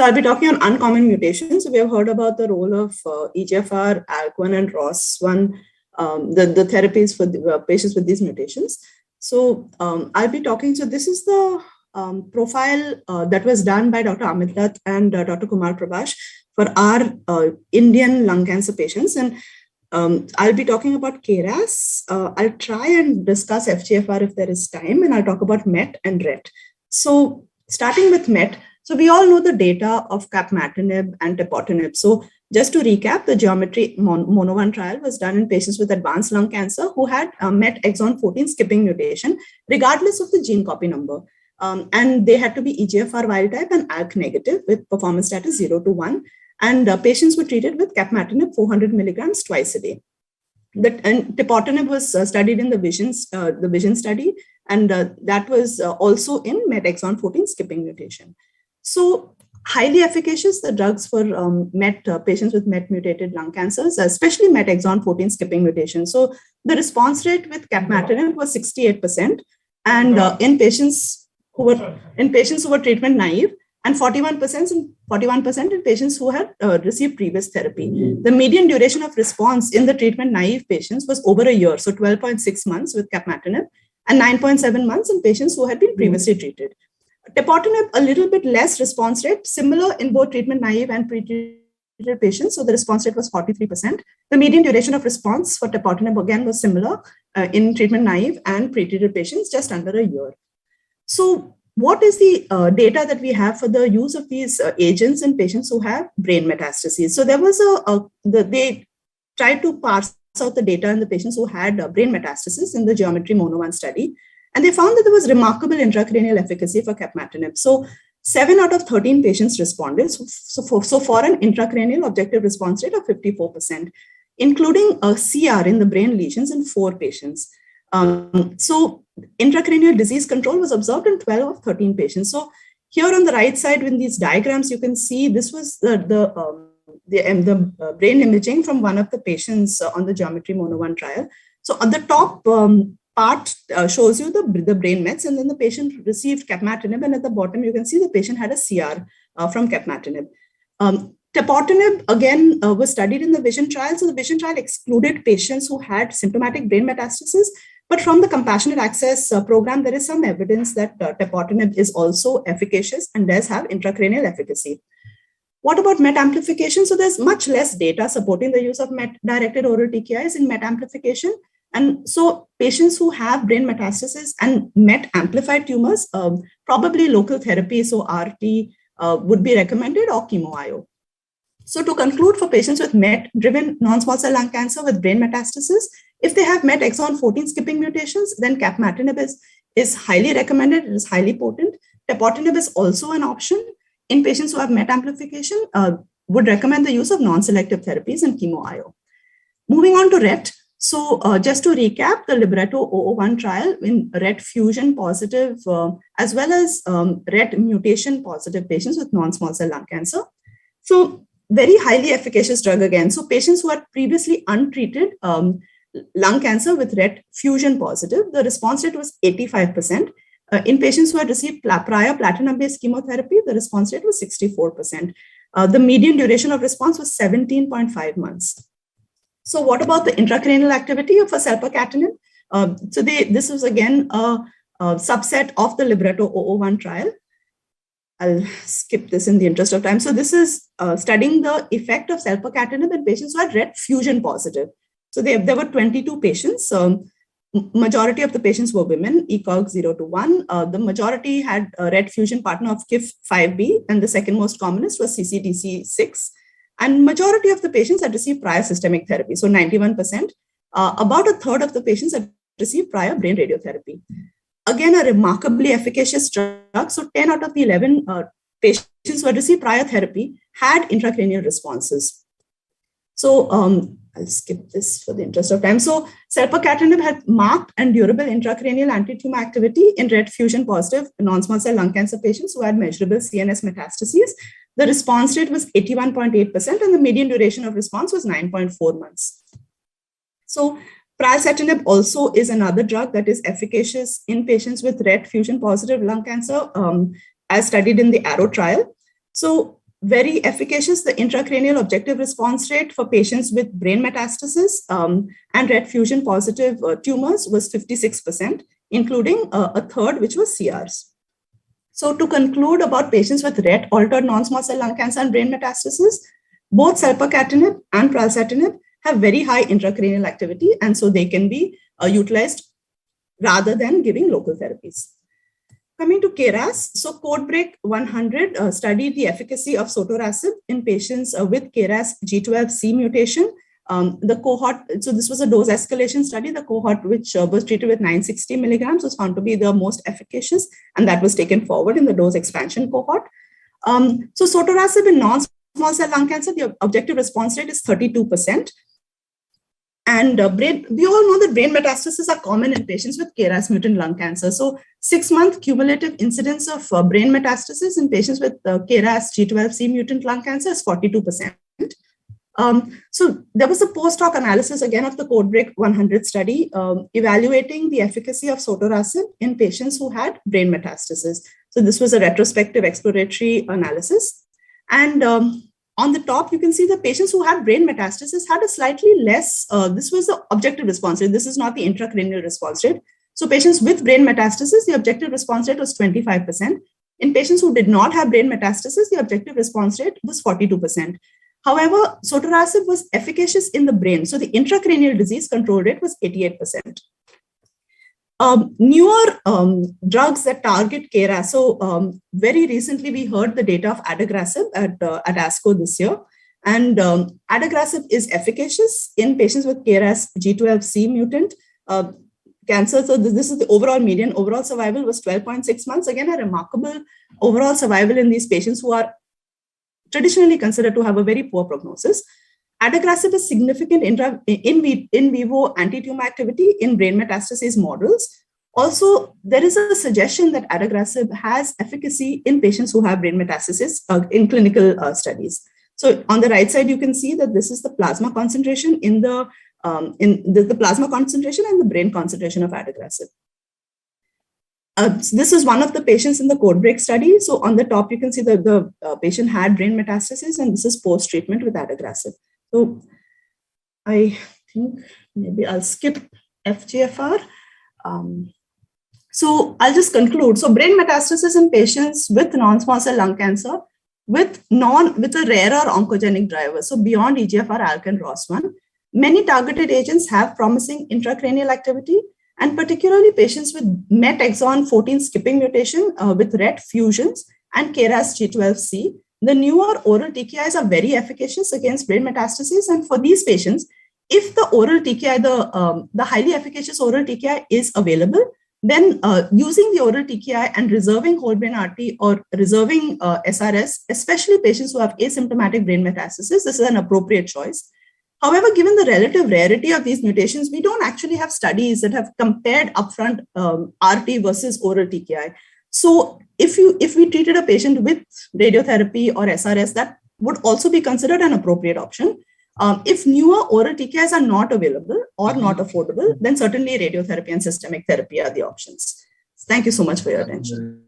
So I'll be talking on uncommon mutations. So we have heard about the role of EGFR, ALK1, and ROS1, the therapies for the, patients with these mutations. So I'll be talking, so this is the profile that was done by Dr. Amit Dutt and Dr. Kumar Prabhash for our Indian lung cancer patients. And I'll be talking about KRAS. I'll try and discuss FGFR if there is time, and I'll talk about MET and RET. So starting with MET, so we all know the data of capmatinib and tepotinib. So just to recap, the Geometry Mono-1 trial was done in patients with advanced lung cancer who had MET exon 14 skipping mutation, regardless of the gene copy number. And they had to be EGFR wild type and ALK negative with performance status 0 to 1. And patients were treated with capmatinib 400 milligrams twice a day. And tepotinib was studied in the Vision study, and that was also in MET exon 14 skipping mutation. So highly efficacious, the drugs for patients with MET mutated lung cancers, especially MET exon 14 skipping mutation. So the response rate with capmatinib was 68%, and in patients who were treatment naive, and 41% in patients who had received previous therapy. The median duration of response in the treatment naive patients was over a year, so 12.6 months with capmatinib, and 9.7 months in patients who had been previously treated. Tepotinib, a little bit less response rate, similar in both treatment naive and pre-treated patients. So the response rate was 43%. The median duration of response for tepotinib again was similar in treatment naive and pre-treated patients, just under a year. So what is the data that we have for the use of these agents in patients who have brain metastases? So there was they tried to parse out the data in the patients who had brain metastases in the Geometry Mono-1 study. And they found that there was remarkable intracranial efficacy for capmatinib. So 7 out of 13 patients responded. So for an intracranial objective response rate of 54%, including a CR in the brain lesions in 4 patients. So intracranial disease control was observed in 12 of 13 patients. So here on the right side in these diagrams, you can see this was the brain imaging from one of the patients on the Geometry Mono-1 trial. So on the top part shows you the brain mets, and then the patient received capmatinib, and at the bottom you can see the patient had a CR from capmatinib. Tepotinib, again, was studied in the Vision trial. So the Vision trial excluded patients who had symptomatic brain metastasis. But from the compassionate access program, there is some evidence that tepotinib is also efficacious and does have intracranial efficacy. What about MET amplification? So there's much less data supporting the use of MET-directed oral TKIs in MET amplification. And so patients who have brain metastasis and MET-amplified tumors, probably local therapy, so RT would be recommended, or chemo-IO. So to conclude, for patients with MET-driven non-small cell lung cancer with brain metastasis, if they have MET exon 14 skipping mutations, then capmatinib is highly recommended. It is highly potent. Tepotinib is also an option. In patients who have MET amplification, would recommend the use of non-selective therapies and chemo-IO. Moving on to RET. So just to recap, the Libretto 001 trial in RET fusion positive as well as RET mutation positive patients with non-small cell lung cancer. So very highly efficacious drug again. So patients who had previously untreated lung cancer with RET fusion positive, the response rate was 85%. In patients who had received prior platinum-based chemotherapy, the response rate was 64%. The median duration of response was 17.5 months. So what about the intracranial activity of selpercatinib? So this was again a subset of the Libretto 001 trial. I'll skip this in the interest of time. So this is studying the effect of selpercatinib in patients who are RET fusion positive. So there were 22 patients. Majority of the patients were women, ECOG 0 to 1. The majority had a RET fusion partner of KIF5B, and the second most commonest was CCDC6. And majority of the patients had received prior systemic therapy, so 91%. About a third of the patients had received prior brain radiotherapy. Again, a remarkably efficacious drug. So 10 out of the 11 patients who had received prior therapy had intracranial responses. So I'll skip this for the interest of time. So selpercatinib had marked and durable intracranial anti-tumor activity in RET fusion positive non-small cell lung cancer patients who had measurable CNS metastases. The response rate was 81.8%, and the median duration of response was 9.4 months. So pralsetinib also is another drug that is efficacious in patients with RET fusion positive lung cancer, as studied in the ARROW trial. So very efficacious. The intracranial objective response rate for patients with brain metastasis and RET fusion positive tumors was 56%, including a third, which was CRs. So to conclude about patients with RET altered non-small cell lung cancer and brain metastasis, both selpercatinib and pralsetinib have very high intracranial activity, and so they can be utilized rather than giving local therapies. Coming to KRAS, so CodeBreak 100 studied the efficacy of sotorasib in patients with KRAS G12C mutation. The cohort, so this was a dose escalation study. The cohort which was treated with 960 milligrams was found to be the most efficacious, and that was taken forward in the dose expansion cohort. So sotorasib in non-small cell lung cancer, the objective response rate is 32%. And we all know that brain metastases are common in patients with KRAS mutant lung cancer. So 6-month cumulative incidence of brain metastasis in patients with KRAS G12C mutant lung cancer is 42%. So there was a post-hoc analysis again of the CodeBreak 100 study evaluating the efficacy of sotorasib in patients who had brain metastasis. So this was a retrospective exploratory analysis. And on the top, you can see the patients who had brain metastasis had a slightly less, this was the objective response rate. This is not the intracranial response rate. So patients with brain metastasis, the objective response rate was 25%. In patients who did not have brain metastasis, the objective response rate was 42%. However, sotorasib was efficacious in the brain. So the intracranial disease control rate was 88%. Newer drugs that target KRAS. So very recently, we heard the data of adagrasib at ASCO this year. And adagrasib is efficacious in patients with KRAS G12C mutant cancer. So this is the overall median. Overall survival was 12.6 months. Again, a remarkable overall survival in these patients who are traditionally considered to have a very poor prognosis. Adagrasib is significant in vivo anti-tumor activity in brain metastasis models. Also, there is a suggestion that adagrasib has efficacy in patients who have brain metastasis in clinical studies. So on the right side, you can see that this is the plasma concentration in the plasma concentration and the brain concentration of adagrasib. So this is one of the patients in the CodeBreak study. So on the top, you can see that the patient had brain metastasis, and this is post-treatment with adagrasib. So I think maybe I'll skip FGFR. So I'll just conclude. So brain metastasis in patients with non-small cell lung cancer with a rarer oncogenic driver. So beyond EGFR, ALK, and ROS1, many targeted agents have promising intracranial activity, and particularly patients with MET exon 14 skipping mutation with RET fusions and KRAS G12C. The newer oral TKIs are very efficacious against brain metastases. And for these patients, if the oral TKI, the highly efficacious oral TKI is available, then using the oral TKI and reserving whole brain RT or reserving SRS, especially patients who have asymptomatic brain metastasis, this is an appropriate choice. However, given the relative rarity of these mutations, we don't actually have studies that have compared upfront RT versus oral TKI. So if we treated a patient with radiotherapy or SRS, that would also be considered an appropriate option. If newer oral TKIs are not available or not affordable, then certainly radiotherapy and systemic therapy are the options. Thank you so much for your attention.